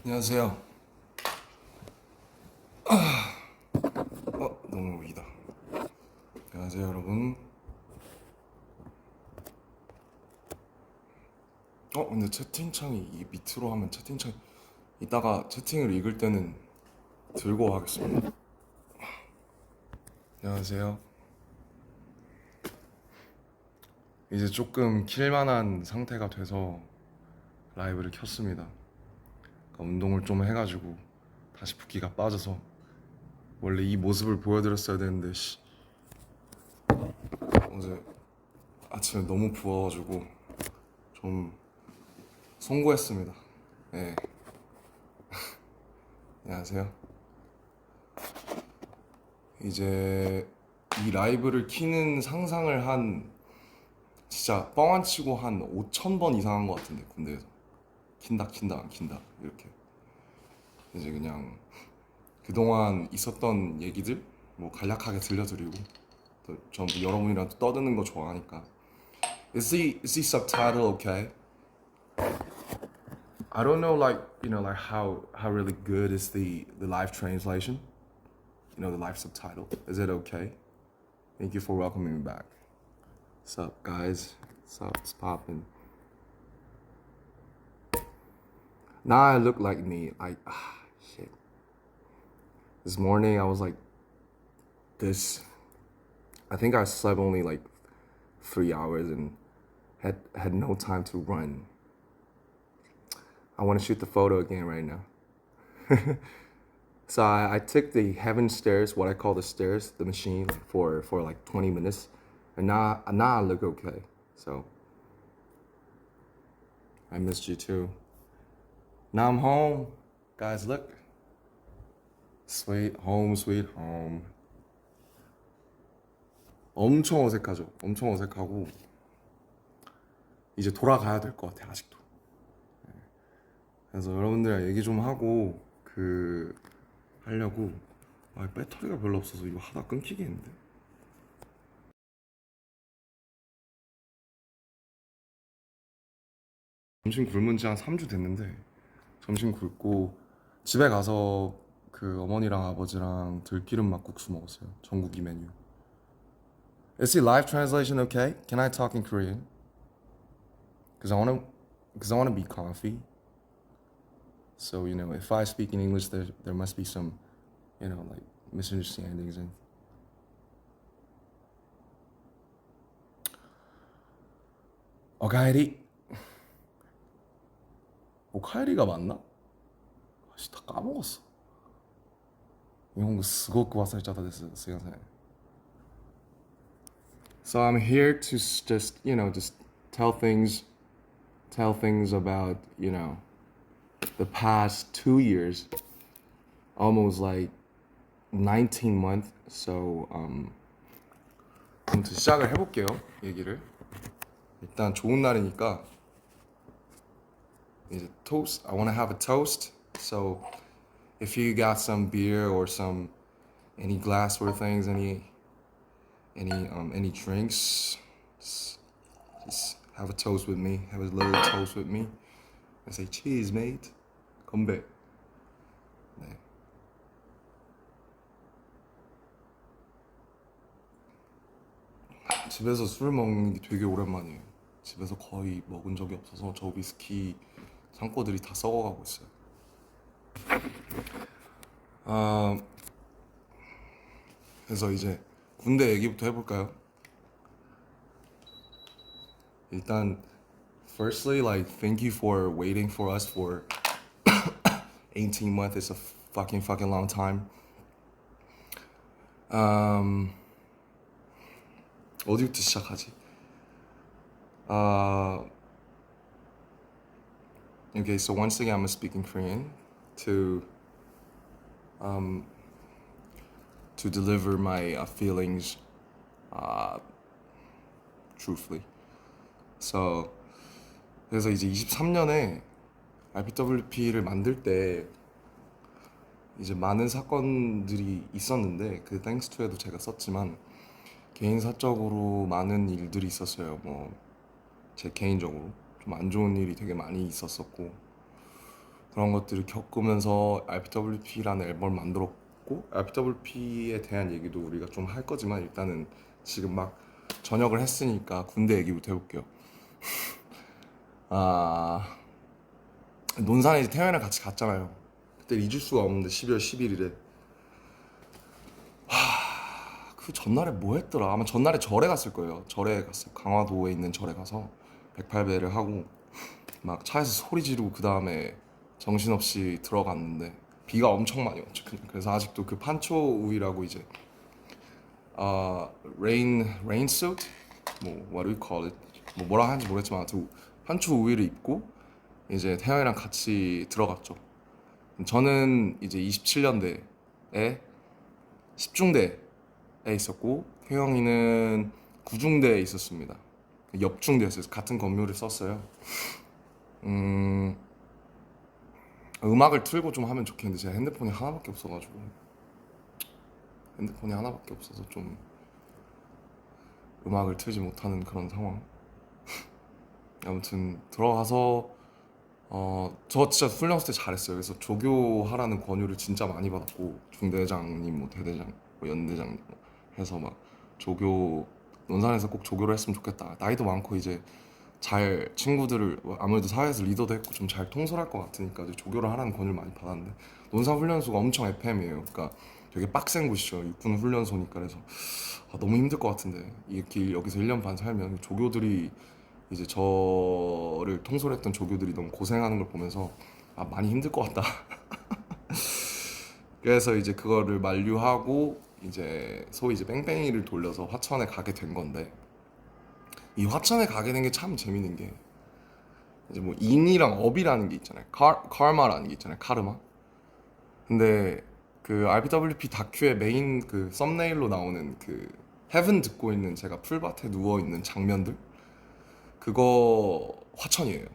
안녕하세요. 너무 위다. 안녕하세요, 여러분. 근데 채팅창이 이 밑으로 하면 채팅창 이따가 채팅을 읽을 때는 들고 하겠습니다. 안녕하세요. 이제 조금 킬만한 상태가 돼서 라이브를 켰습니다. 그러니까 운동을 좀 해가지고 다시 붓기가 빠져서 원래 이 모습을 보여드렸어야 되는데 어제 아침에 너무 부어가지고 좀 송구했습니다. 네, 안녕하세요. 이제 이 라이브를 키는 상상을 한 진짜 뻥 안 치고 한 5천 번 이상 한 것 같은데 군대에서 킨다 안 킨다 이렇게 이제 그냥 그동안 있었던 얘기들 뭐 간략하게 들려드리고 또 전부 여러분이랑 또 떠드는 거 좋아하니까. Is the subtitle okay? I don't know, like, like how really good is the live translation, the live subtitle. Is it okay? Thank you for welcoming me back. What's up, guys? What's up? It's popping. Now I look like me. Shit. This morning I was like this. I think I slept only like 3 hours and had no time to run. I want to shoot the photo again right now. So I took the heaven stairs, what I call the stairs, the machine, for like 20 minutes, and now I look okay. So I missed you too. Now I'm home, guys. Look, sweet home, sweet home. 엄청 어색하죠. 엄청 어색하고 이제 돌아가야 될 것 같아 아직도. 그래서 여러분들이랑 얘기 좀 하고 하려고. 배터리가 별로 없어서 이거 하다 끊기겠는데. 점심 굶은 지 한 3주 됐는데 점심 굶고 집에 가서 어머니랑 아버지랑 들기름 막국수 먹었어요. 전국이 메뉴. Is the live translation okay? Can I talk in Korean? Cause I wanna be comfy. So if I speak in English, there must be some, like misunderstandings and. 오카에리. 오카에리가 맞나? 아씨, 다 까먹었어. 일본어 스고쿠 와사이짜다 됐어. So I'm here to just tell things about, the past 2 years, almost like 19 months. So 아무튼 시작을 해볼게요. 얘기를. 일단 좋은 날이니까 이제 toast. I want to have a toast. So if you got some beer or any glassware things, any drinks, just have a toast with me. Have a little toast with me. I say cheers, mate. 건배. 네. 집에서 술 먹는 게 되게 오랜만이에요. 집에서 거의 먹은 적이 없어서 저 위스키 창고들이 다 썩어가고 있어요. 그래서 이제 군대 얘기부터 해볼까요? 일단 firstly, like, thank you for waiting for us for 18 months. It's a fucking long time. 어디부터 시작하지? Okay, so once again, I'm gonna speak in Korean to deliver my feelings truthfully. So 그래서 이제 23년에 RPWP를 만들 때 이제 많은 사건들이 있었는데 thanks to에도 제가 썼지만 개인 사적으로 많은 일들이 있었어요. 뭐 제 개인적으로 좀 안 좋은 일이 되게 많이 있었었고, 그런 것들을 겪으면서 RPWP라는 앨범을 만들었고, RPWP에 대한 얘기도 우리가 좀 할 거지만 일단은 지금 막 전역을 했으니까 군대 얘기부터 해볼게요. 아, 논산에 이제 태연이랑 같이 갔잖아요. 그때 잊을 수가 없는데 12월 11일에 그 전날에 뭐 했더라? 아마 전날에 절에 갔을 거예요. 절에 갔어요. 강화도에 있는 절에 가서 108배를 하고 막 차에서 소리 지르고 그 다음에 정신없이 들어갔는데 비가 엄청 많이 왔죠. 그래서 아직도 그 판초 우위라고 이제 rain suit 뭐 what do we call it 뭐 뭐라 하는지 모르겠지만 아무튼 판초 우위를 입고 이제 태양이랑 같이 들어갔죠. 저는 이제 27년대에 10중대에 있었고 태영이는 9중대에 있었습니다. 옆중대였어요. 같은 건물을 썼어요. 음, 음악을 틀고 좀 하면 좋겠는데 제가 핸드폰이 하나밖에 없어가지고 핸드폰이 하나밖에 없어서 좀 음악을 틀지 못하는 그런 상황. 아무튼 들어가서 저 진짜 훈련소 때 잘했어요. 그래서 조교하라는 권유를 진짜 많이 받았고 중대장님, 뭐 대대장, 뭐 연대장 해서 막 조교 논산에서 꼭 조교를 했으면 좋겠다. 나이도 많고 이제 잘 친구들을 아무래도 사회에서 리더도 했고 좀 잘 통솔할 것 같으니까 이제 조교를 하라는 권유를 많이 받았는데 논산 훈련소가 엄청 FM이에요. 그러니까 되게 빡센 곳이죠. 육군 훈련소니까. 그래서 너무 힘들 것 같은데 이렇게 여기서 1년 반 살면 조교들이 이제 저를 통솔했던 조교들이 너무 고생하는 걸 보면서 많이 힘들 것 같다. 그래서 이제 그거를 만류하고 이제 소위 이제 뺑뺑이를 돌려서 화천에 가게 된 건데 이 화천에 가게 된 게 참 재밌는 게 이제 뭐 인이랑 업이라는 게 있잖아요. 카르마라는 게 있잖아요. 카르마. 근데 그 RPWP 다큐의 메인 그 썸네일로 나오는 그 헤븐 듣고 있는 제가 풀밭에 누워 있는 장면들 그거 화천이에요.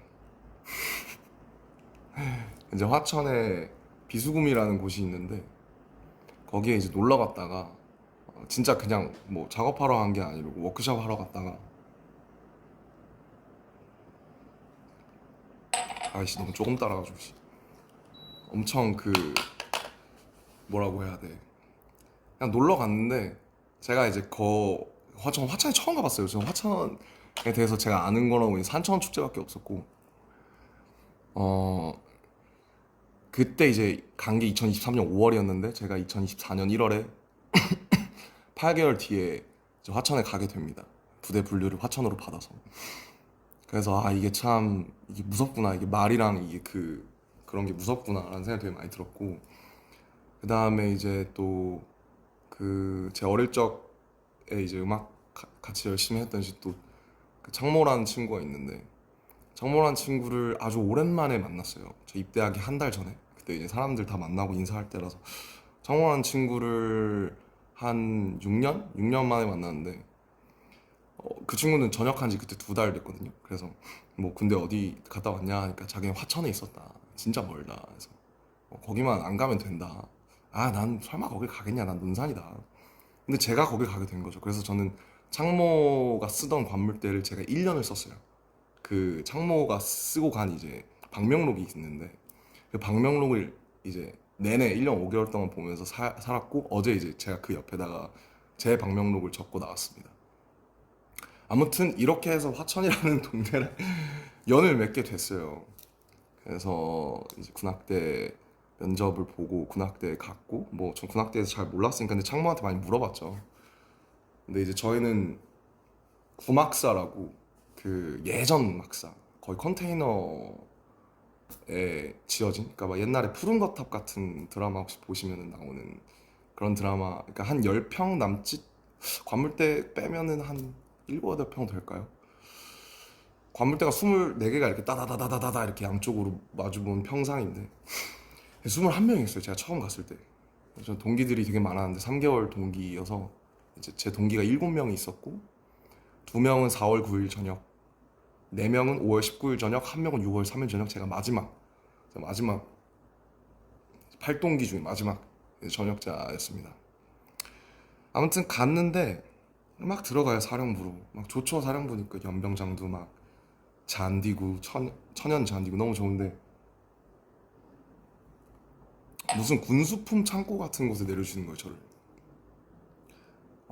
이제 화천에 비수금이라는 곳이 있는데 거기에 이제 놀러 갔다가 진짜 그냥 뭐 작업하러 간 게 아니고 워크숍 하러 갔다가 아이씨 너무 조금 따라가지고 엄청 그 뭐라고 해야 돼 그냥 놀러 갔는데 제가 이제 화천에 처음 가봤어요. 저는 화천에 대해서 제가 아는 거라고 산천 축제밖에 없었고 어 그때 이제 간 게 2023년 5월이었는데 제가 2024년 1월에 8개월 뒤에 이제 화천에 가게 됩니다. 부대 분류를 화천으로 받아서. 그래서 이게 참 이게 무섭구나. 이게 말이랑 이게 그런 게 무섭구나라는 생각이 되게 많이 들었고 그 다음에 이제 또 제 어릴 적에 이제 음악 같이 열심히 했던 또 그 창모라는 친구가 있는데 창모라는 친구를 아주 오랜만에 만났어요. 저 입대하기 한 달 전에. 그때 이제 사람들 다 만나고 인사할 때라서 창모라는 친구를 한 6년? 6년 만에 만났는데 그 친구는 전역한 지 그때 2달 됐거든요. 그래서 뭐 군대 어디 갔다 왔냐 하니까 자기는 화천에 있었다. 진짜 멀다. 그래서 거기만 안 가면 된다. 난 설마 거길 가겠냐. 난 논산이다. 근데 제가 거길 가게 된 거죠. 그래서 저는 창모가 쓰던 관물대를 제가 1년을 썼어요. 그 창모가 쓰고 간 이제 방명록이 있는데 그 방명록을 이제 내내 1년 5개월 동안 보면서 살았고 어제 이제 제가 그 옆에다가 제 방명록을 적고 나왔습니다. 아무튼 이렇게 해서 화천이라는 동네를 연을 맺게 됐어요. 그래서 이제 군악대 면접을 보고 군악대에 갔고 뭐 전 군악대에서 잘 몰랐으니까 근데 창모한테 많이 물어봤죠. 근데 이제 저희는 구막사라고 그 예전 막사 거의 컨테이너에 지어진 그러니까 막 옛날에 푸른 거탑 같은 드라마 혹시 보시면 나오는 그런 드라마 그러니까 한 10평 남짓 관물대 빼면은 한 7, 8평 될까요? 관물대가 24개가 이렇게 따다다다다다 이렇게 양쪽으로 마주본 평상인데 21명이었어요. 제가 처음 갔을 때. 저 동기들이 되게 많았는데 3개월 동기여서 이제 제 동기가 7명이 있었고 2명은 4월 9일 저녁 4명은 5월 19일 저녁 1명은 6월 3일 저녁 제가 마지막 8동기 중에 마지막 전역자였습니다. 아무튼 갔는데 막 들어가요. 사령부로 막 좋죠. 사령부니까 연병장도 막 잔디고 천연 잔디고 너무 좋은데 무슨 군수품 창고 같은 곳에 내려주시는 거예요, 저를.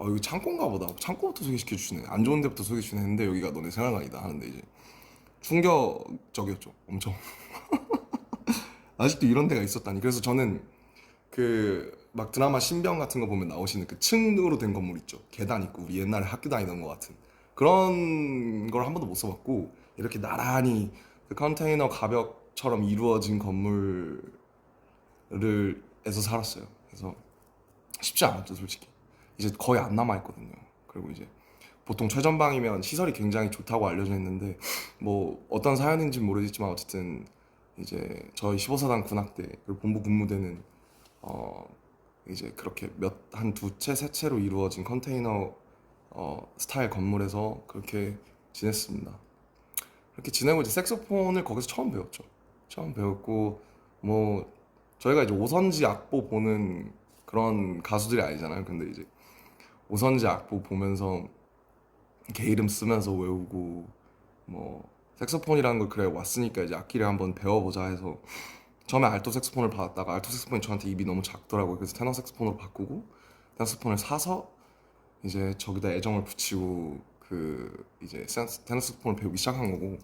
여기 창고인가 보다. 창고부터 소개시켜 주시네. 안 좋은 데부터 소개해 주시네 했는데 여기가 너네 생활관이다 하는데 이제 충격적이었죠. 엄청. 아직도 이런 데가 있었다니. 그래서 저는 그 막 드라마 신병 같은 거 보면 나오시는 그 층으로 된 건물 있죠. 계단 있고 우리 옛날에 학교 다니던 것 같은 그런 걸 한 번도 못 써봤고 이렇게 나란히 그 컨테이너 가벽처럼 이루어진 건물을 에서 살았어요. 그래서 쉽지 않았죠, 솔직히. 이제 거의 안 남아 있거든요. 그리고 이제 보통 최전방이면 시설이 굉장히 좋다고 알려져 있는데 뭐 어떤 사연인지는 모르겠지만 어쨌든 이제 저희 15사단 군악대 그리고 본부 군무대는 어 이제 그렇게 한 두 채, 세 채로 이루어진 컨테이너 스타일 건물에서 그렇게 지냈습니다. 그렇게 지내고 이제 색소폰을 거기서 처음 배웠죠. 처음 배웠고 뭐 저희가 이제 오선지 악보 보는 그런 가수들이 아니잖아요. 근데 이제 오선지 악보 보면서 개 이름 쓰면서 외우고 뭐 색소폰이라는 걸 그래 왔으니까 이제 악기를 한번 배워보자 해서 처음에 알토 색소폰을 받았다가 알토 색소폰이 저한테 입이 너무 작더라고요. 그래서 테너 색소폰으로 바꾸고 테너 색소폰을 사서 이제 저기다 애정을 붙이고 그 이제 테너 색소폰을 배우기 시작한 거고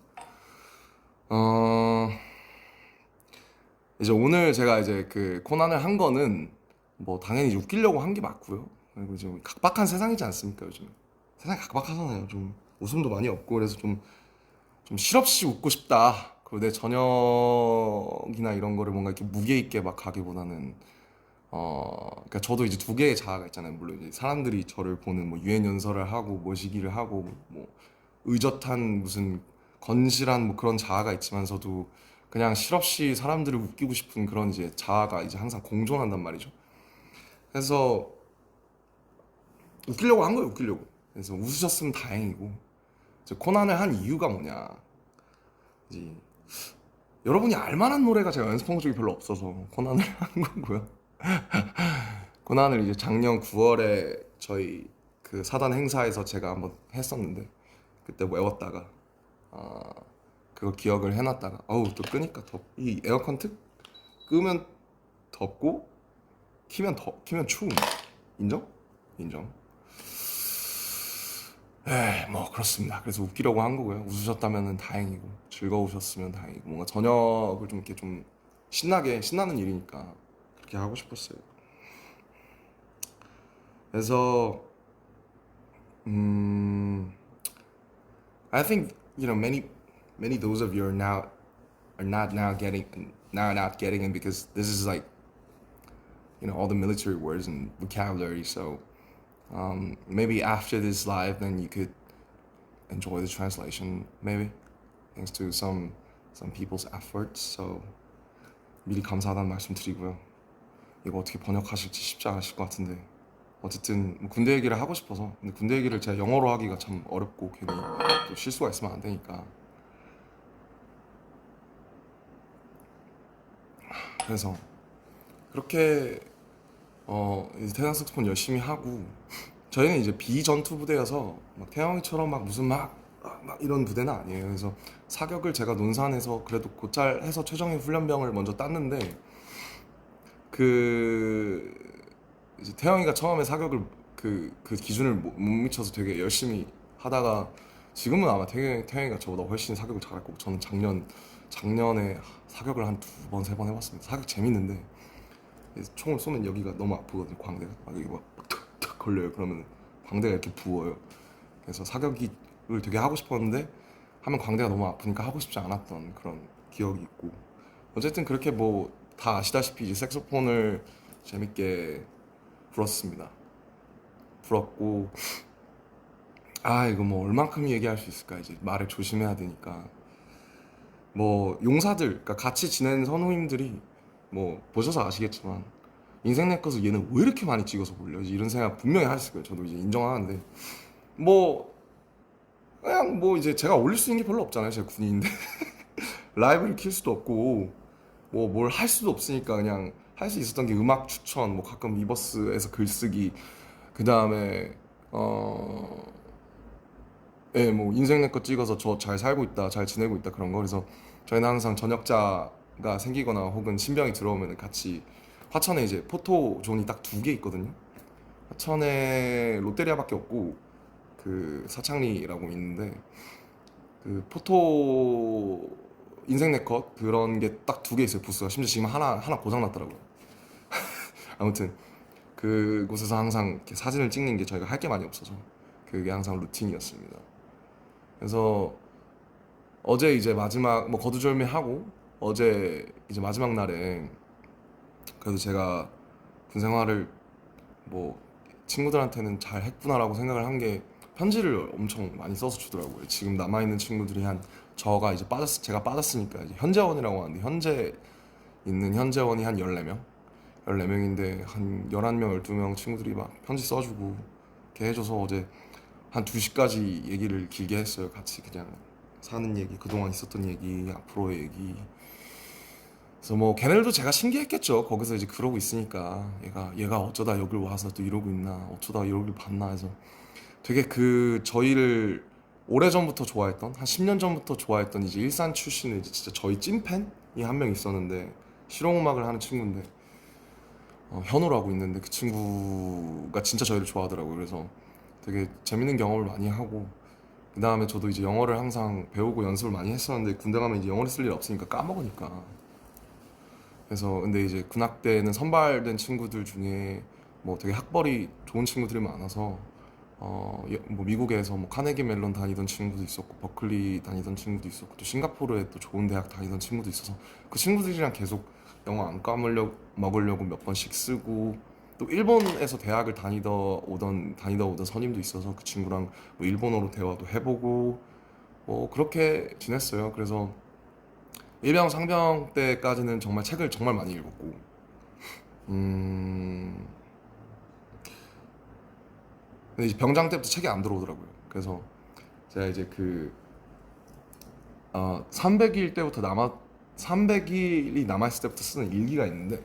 어 이제 오늘 제가 이제 그 코난을 한 거는 뭐 당연히 이제 웃기려고 한 게 맞고요. 그리고 이제 각박한 세상이지 않습니까 요즘? 세상이 각박하잖아요. 좀 웃음도 많이 없고 그래서 좀 실없이 웃고 싶다. 그리고 내 저녁이나 이런 거를 뭔가 이렇게 무게 있게 막 가기보다는 그러니까 저도 이제 두 개의 자아가 있잖아요. 물론 이제 사람들이 저를 보는 뭐 유엔 연설을 하고 모시기를 하고 뭐 의젓한 무슨 건실한 뭐 그런 자아가 있지만서도 그냥 실없이 사람들을 웃기고 싶은 그런 이제 자아가 이제 항상 공존한단 말이죠. 그래서 웃기려고 한 거예요, 웃기려고. 그래서 웃으셨으면 다행이고 이제 코난을 한 이유가 뭐냐? 이제 여러분이 알만한 노래가 제가 연습한 적이 별로 없어서 코난을 한 거고요. 고난을 이제 작년 9월에 저희 그 사단 행사에서 제가 한번 했었는데 그때 외웠다가 아 그거 기억을 해놨다가 어우 또 끄니까 이 에어컨 특 끄면 덥고 키면 추움. 인정? 인정. 뭐 그렇습니다. 그래서 웃기려고 한 거고요. 웃으셨다면 다행이고 즐거우셨으면 다행이고 뭔가 저녁을 좀 이렇게 좀 신나는 일이니까 그렇게 하고 싶었어요. 그래서 음 I think many those of you are not getting it because this is like all the military words and vocabulary. So maybe after this live, then you could enjoy the translation. Maybe thanks to some people's efforts. So 미리 감사하다는 말씀 드리고요. 이거 어떻게 번역하실지 쉽지 않으실 것 같은데 어쨌든 뭐 군대 얘기를 하고 싶어서 근데 군대 얘기를 제가 영어로 하기가 참 어렵고 괜히 또 실수가 있으면 안 되니까 그래서 그렇게 이제 태양 색소폰 열심히 하고 저희는 이제 비전투 부대여서 막 태영이처럼 막 무슨 막 이런 부대는 아니에요. 그래서 사격을 제가 논산에서 그래도 곧잘 해서 최정예 훈련병을 먼저 땄는데 그 이제 태영이가 처음에 사격을 그 기준을 못 미쳐서 되게 열심히 하다가 지금은 아마 태영이가 저보다 훨씬 사격을 잘할 거고 저는 작년에 사격을 한 두 번 세 번 해봤습니다. 사격 재밌는데 총을 쏘면 여기가 너무 아프거든요. 광대가 막 여기 탁탁 걸려요. 그러면 광대가 이렇게 부어요. 그래서 사격을 되게 하고 싶었는데 하면 광대가 너무 아프니까 하고 싶지 않았던 그런 기억이 있고 어쨌든 그렇게 뭐 다 아시다시피 이제 색소폰을 재밌게 불었습니다. 불었고 이거 뭐 얼만큼 얘기할 수 있을까 이제 말을 조심해야 되니까 뭐 용사들 그러니까 같이 지낸 선우님들이 뭐 보셔서 아시겠지만 인생 내 것을 얘는 왜 이렇게 많이 찍어서 올려지 이런 생각 분명히 하실 거예요. 저도 이제 인정하는데 뭐 그냥 뭐 이제 제가 올릴 수 있는 게 별로 없잖아요. 제가 군인인데 라이브를 킬 수도 없고 뭐 뭘 할 수도 없으니까 그냥 할 수 있었던 게 음악 추천 뭐 가끔 리버스에서 글쓰기 그 다음에 뭐 인생 내 것 찍어서 저 잘 살고 있다 잘 지내고 있다 그런 거 그래서 저희는 항상 전역자가 생기거나 혹은 신병이 들어오면 같이 화천에 이제 포토존이 딱 두 개 있거든요. 화천에 롯데리아밖에 없고 그 사창리라고 있는데 그 포토 인생 네컷 그런 게 딱 두 개 있어요 부스가. 심지어 지금 하나 고장 났더라고요. 아무튼 그곳에서 항상 이렇게 사진을 찍는 게 저희가 할 게 많이 없어서 그게 항상 루틴이었습니다. 그래서 어제 이제 마지막 뭐 거두절미하고 어제 이제 마지막 날에 그래도 제가 군 생활을 뭐 친구들한테는 잘 했구나라고 생각을 한 게 편지를 엄청 많이 써서 주더라고요. 지금 남아있는 친구들이 한 저가 이제 제가 빠졌으니까 이제 현재원이라고 하는데 현재 있는 현재원이 한 14명? 14명인데 한 11명, 12명 친구들이 막 편지 써주고 이렇게 해줘서 어제 한 2시까지 얘기를 길게 했어요. 같이 그냥 사는 얘기, 그동안 있었던 얘기, 앞으로의 얘기. 그래서 뭐 걔네들도 제가 신기했겠죠. 거기서 이제 그러고 있으니까 얘가 어쩌다 여길 와서 또 이러고 있나, 어쩌다 여길 봤나 해서 되게 그 저희를 오래전부터 좋아했던 한 10년 전부터 좋아했던 이제 일산 출신의 이제 진짜 저희 찐팬이 한 명 있었는데 실용음악을 하는 친구인데 현우라고 있는데 그 친구가 진짜 저희를 좋아하더라고요. 그래서 되게 재밌는 경험을 많이 하고 그 다음에 저도 이제 영어를 항상 배우고 연습을 많이 했었는데 군대 가면 이제 영어를 쓸 일 없으니까 까먹으니까 그래서 근데 이제 군악대는 선발된 친구들 중에 뭐 되게 학벌이 좋은 친구들이 많아서 뭐 미국에서 뭐 카네기 멜론 다니던 친구도 있었고 버클리 다니던 친구도 있었고 또 싱가포르에 또 좋은 대학 다니던 친구도 있어서 그 친구들이랑 계속 영어 안 까먹으려고 먹으려고 몇 번씩 쓰고 또 일본에서 대학을 다니다 오던 선임도 있어서 그 친구랑 뭐 일본어로 대화도 해보고 뭐 그렇게 지냈어요. 그래서 일병 상병 때까지는 정말 책을 정말 많이 읽었고 음 근데 이제 병장 때부터 책이 안 들어오더라고요. 그래서 제가 이제 300일 때부터 300일이 남아있을 때부터 쓰는 일기가 있는데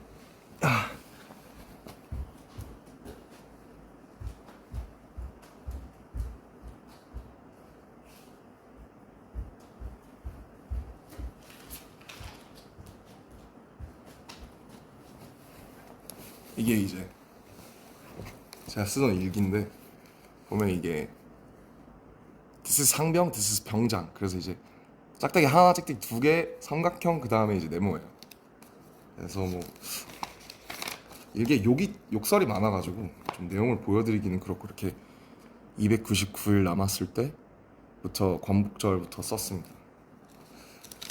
이게 이제 제가 쓰던 일기인데 보면 이게 This is 상병, This is 병장. 그래서 이제 짝대기 하나, 짝대기 두 개, 삼각형 그 다음에 이제 네모예요. 그래서 뭐 이게 욕설이 많아가지고 좀 내용을 보여드리기는 그렇고 이렇게 299일 남았을 때부터 광복절부터 썼습니다.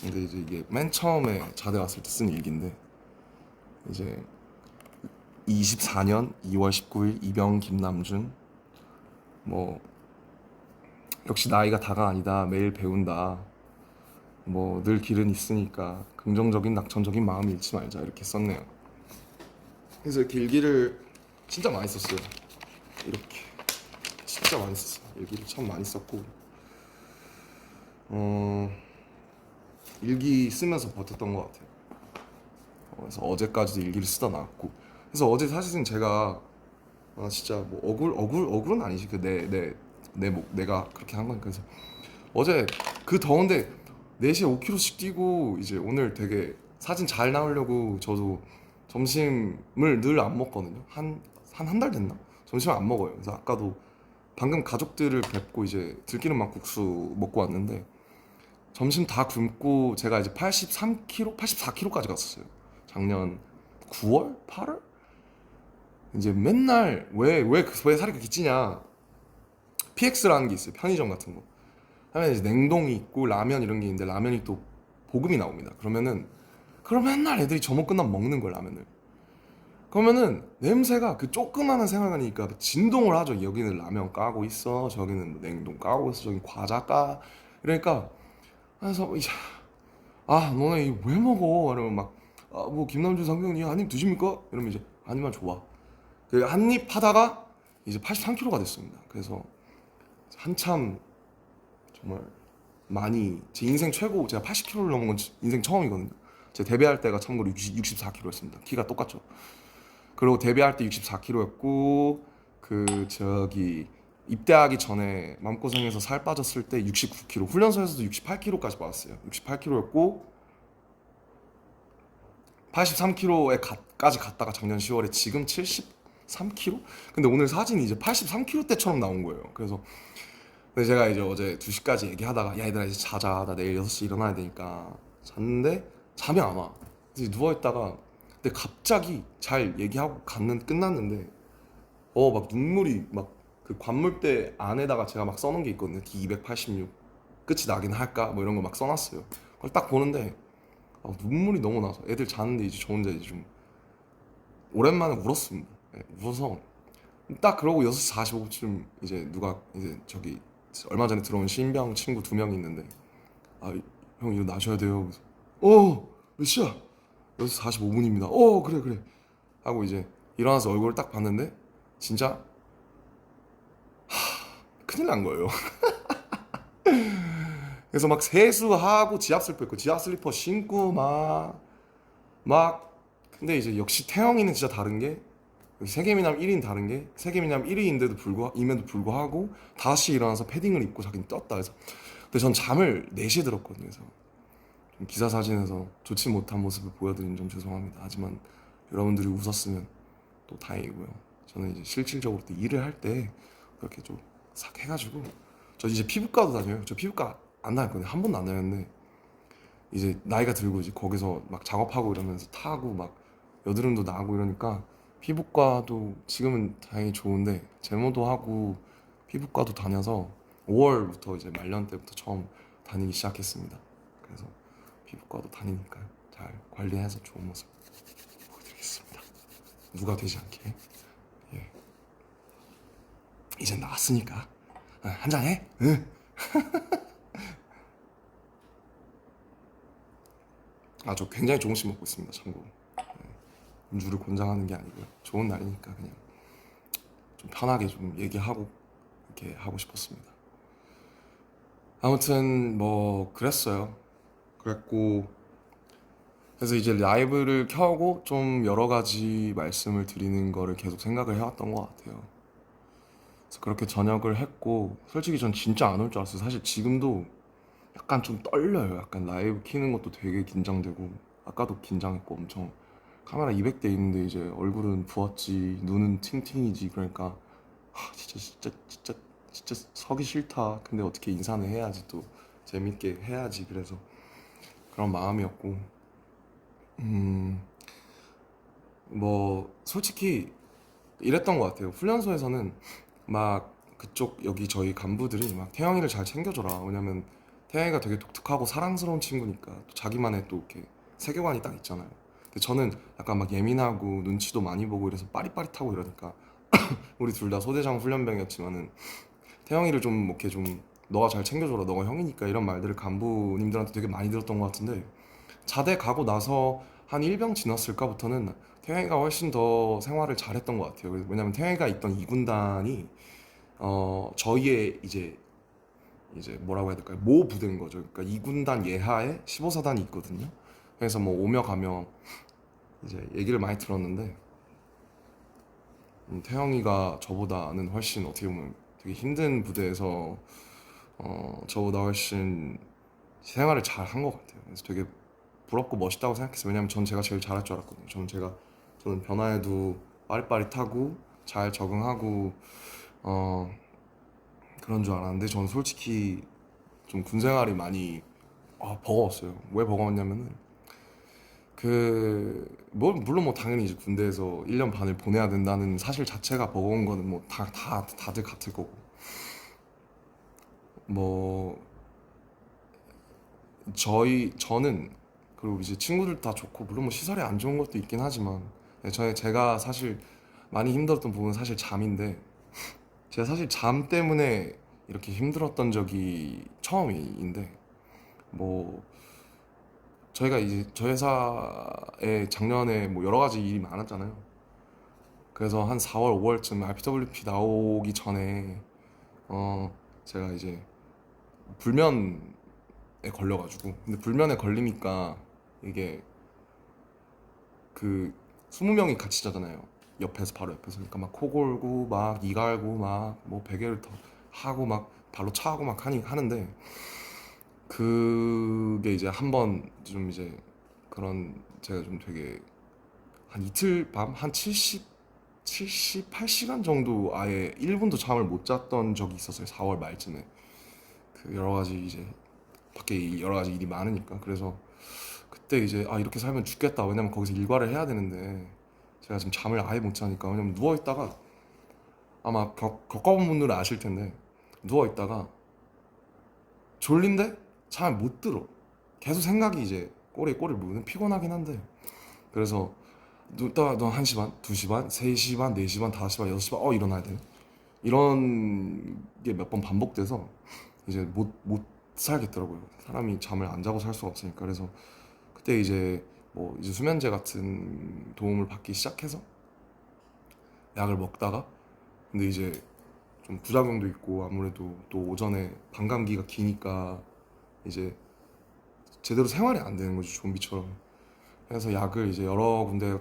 근데 이제 이게 맨 처음에 자대 왔을 때 쓴 일기인데 이제 24년 2월 19일 이병 김남준 뭐 역시 나이가 다가 아니다 매일 배운다 뭐 늘 길은 있으니까 긍정적인 낙천적인 마음 잃지 말자 이렇게 썼네요. 그래서 이렇게 일기를 진짜 많이 썼어요. 이렇게 진짜 많이 썼어요. 일기를 참 많이 썼고 일기 쓰면서 버텼던 것 같아요. 그래서 어제까지도 일기를 쓰다 나왔고 그래서 어제 사실은 제가 진짜 뭐 억울은 아니지 내가 그렇게 한 거니까 그래서 어제 그 더운데 4시에 5km씩 뛰고 이제 오늘 되게 사진 잘 나오려고 저도 점심을 늘 안 먹거든요. 한 달 됐나? 점심을 안 먹어요. 그래서 아까도 방금 가족들을 뵙고 이제 들기름 막국수 먹고 왔는데 점심 다 굶고 제가 이제 83kg, 84kg까지 갔었어요. 작년 9월? 8월? 이제 맨날 왜 살이 그렇게 찌냐? PX라는 게 있어요. 편의점 같은 거. 하면 이제 냉동이 있고 라면 이런 게 있는데 라면이 또 볶음이 나옵니다. 그럼 맨날 애들이 점심 끝나면 먹는 거예요, 라면을. 그러면은 냄새가 그 조그마한 생활관이니까 진동을 하죠. 여기는 라면 까고 있어, 저기는 냉동 까고 있어, 저기 과자 까. 이러니까 그래서 이제 너네 이거 왜 먹어? 이러면 뭐 김남준 상병님 한 입 드십니까? 이러면 이제 아니면 좋아. 그 한 입 하다가 이제 83kg가 됐습니다. 그래서 한참 정말 많이 제 인생 최고 제가 80kg를 넘은 건 인생 처음이거든요. 제가 데뷔할 때가 참고로 64kg였습니다. 키가 똑같죠. 그리고 데뷔할 때 64kg였고 입대하기 전에 마음고생해서 살 빠졌을 때 69kg, 훈련소에서도 68kg까지 빠졌어요. 68kg였고 83kg까지 갔다가 작년 10월에 지금 73kg? 근데 오늘 사진이 이제 83kg 때처럼 나온 거예요. 그래서 근데 제가 이제 어제 2시까지 얘기하다가 야 얘들아 이제 자자 나 내일 6시 일어나야 되니까 잤는데 잠이 안 와. 이제 누워있다가 근데 갑자기 잘 얘기하고 끝났는데 막 눈물이 막 그 관물대 안에다가 제가 막 써놓은 게 있거든요. D286 끝이 나긴 할까 뭐 이런 거 막 써놨어요. 그걸 딱 보는데 눈물이 너무 나서 애들 자는데 이제 저 혼자 이제 좀 오랜만에 울었습니다. 네, 울어서 딱 그러고 6시 45분쯤 이제 누가 이제 저기 얼마 전에 들어온 신병 친구 2명이 있는데 형 일어나셔야 돼요. 그래서 몇 시야? 6시 45분입니다. 그래 그래 하고 이제 일어나서 얼굴을 딱 봤는데 진짜 큰일 난 거예요. 그래서 막 세수하고 지압 슬리퍼 신고 막 근데 이제 역시 태영이는 진짜 다른 게 세계미남 1인 다른 게 세계미남 1위인데도 임에도 불구하고 다시 일어나서 패딩을 입고 자기는 떴다 해서 근데 전 잠을 4시에 들었거든요. 그래서 좀 기사 사진에서 좋지 못한 모습을 보여드린 점 죄송합니다. 하지만 여러분들이 웃었으면 또 다행이고요. 저는 이제 실질적으로 또 일을 할 때 그렇게 좀 싹 해가지고 저 이제 피부과도 다녀요. 저 피부과 안 다녔거든요. 한 번도 안 다녔는데 이제 나이가 들고 이제 거기서 막 작업하고 이러면서 타고 막 여드름도 나고 이러니까 피부과도 지금은 다행히 좋은데 제모도 하고 피부과도 다녀서 5월부터 이제 말년 때부터 처음 다니기 시작했습니다. 그래서 피부과도 다니니까 잘 관리해서 좋은 모습 보여드리겠습니다. 누가 되지 않게. 예. 이젠 나왔으니까 한잔 해. 응. 저 굉장히 조금씩 먹고 있습니다. 참고로. 음주를 권장하는 게 아니고요. 좋은 날이니까 그냥 좀 편하게 좀 얘기하고 이렇게 하고 싶었습니다. 아무튼 뭐 그랬어요. 그랬고 그래서 이제 라이브를 켜고 좀 여러 가지 말씀을 드리는 거를 계속 생각을 해왔던 것 같아요. 그래서 그렇게 저녁을 했고 솔직히 전 진짜 안 올 줄 알았어요. 사실 지금도 약간 좀 떨려요. 약간 라이브 키는 것도 되게 긴장되고 아까도 긴장했고 엄청 카메라 200대 있는데 이제 얼굴은 부었지 눈은 팅팅이지 그러니까 진짜 서기 싫다. 근데 어떻게 인사는 해야지 또 재밌게 해야지. 그래서 그런 마음이었고 뭐 솔직히 이랬던 것 같아요. 훈련소에서는 막 그쪽 여기 저희 간부들이 막 태영이를 잘 챙겨줘라. 왜냐면 태영이가 되게 독특하고 사랑스러운 친구니까 또 자기만의 또 이렇게 세계관이 딱 있잖아요. 근데 저는 약간 막 예민하고 눈치도 많이 보고 이래서 빠릿빠릿하고 이러니까 우리 둘 다 소대장 훈련병이었지만은 태영이를 좀 이렇게 좀 너가 잘 챙겨줘라. 너가 형이니까 이런 말들을 간부님들한테 되게 많이 들었던 것 같은데 자대 가고 나서 한 1병 지났을까부터는 태영이가 훨씬 더 생활을 잘했던 것 같아요. 왜냐면 태영이가 있던 2군단이 저희의 이제 뭐라고 해야 될까요? 모 부대인 거죠. 그러니까 2군단 예하에 15사단이 있거든요. 그래서 뭐 오며 가며 이제 얘기를 많이 들었는데 태영이가 저보다는 훨씬 어떻게 보면 되게 힘든 부대에서 저보다 훨씬 생활을 잘 한 것 같아요. 그래서 되게 부럽고 멋있다고 생각했어요. 왜냐면 전 제가 제일 잘할 줄 알았거든요. 저는 변화에도 빠릿빠릿하고 잘 적응하고 어, 그런 줄 알았는데 저는 솔직히 좀 군생활이 많이 버거웠어요. 왜 버거웠냐면은 물론 뭐 당연히 이제 군대에서 1년 반을 보내야 된다는 사실 자체가 버거운 거는 뭐 다들 같을 거고 뭐 저는 그리고 이제 친구들 다 좋고 물론 뭐 시설이 안 좋은 것도 있긴 하지만 제가 사실 많이 힘들었던 부분은 사실 잠인데 제가 사실 잠 때문에 이렇게 힘들었던 적이 처음인데 뭐 저희가 이제 저희 회사에 작년에 뭐 여러 가지 일이 많았잖아요. 그래서 한 4월, 5월쯤 RPWP 나오기 전에 제가 이제 불면에 걸려가지고 근데 불면에 걸리니까 이게 그 20명이 같이 자잖아요. 옆에서 바로 옆에서 그러니까 막 코 골고 막 이 갈고 막 뭐 베개를 더 하고 막 발로 차고 막 하는데 그게 이제 한번 좀 이제 그런 제가 좀 되게 한 이틀 밤 한 78시간 정도 아예 1분도 잠을 못 잤던 적이 있었어요. 4월 말쯤에. 그 여러 가지 이제 밖에 여러 가지 일이 많으니까. 그래서 그때 이제 아 이렇게 살면 죽겠다. 왜냐면 거기서 일과를 해야 되는데 제가 지금 잠을 아예 못 자니까. 왜냐면 누워 있다가 아마 겪어본 분들은 아실 텐데 누워 있다가 졸린데 잘 못 들어. 계속 생각이 이제 꼬리에 물는, 피곤하긴 한데. 그래서 눕다가 너 1시 반, 2시 반, 3시 반, 4시 반, 5시 반, 6시 반 일어나야 돼. 이런 게 몇 번 반복돼서 이제 못 살겠더라고요. 사람이 잠을 안 자고 살 수가 없으니까. 그래서 그때 이제 뭐 이제 수면제 같은 도움을 받기 시작해서 약을 먹다가, 근데 이제 좀 부작용도 있고 아무래도 또 오전에 반감기가 기니까 이제 제대로 생활이 안 되는 거죠, 좀비처럼. 그래서 약을 이제 여러 군데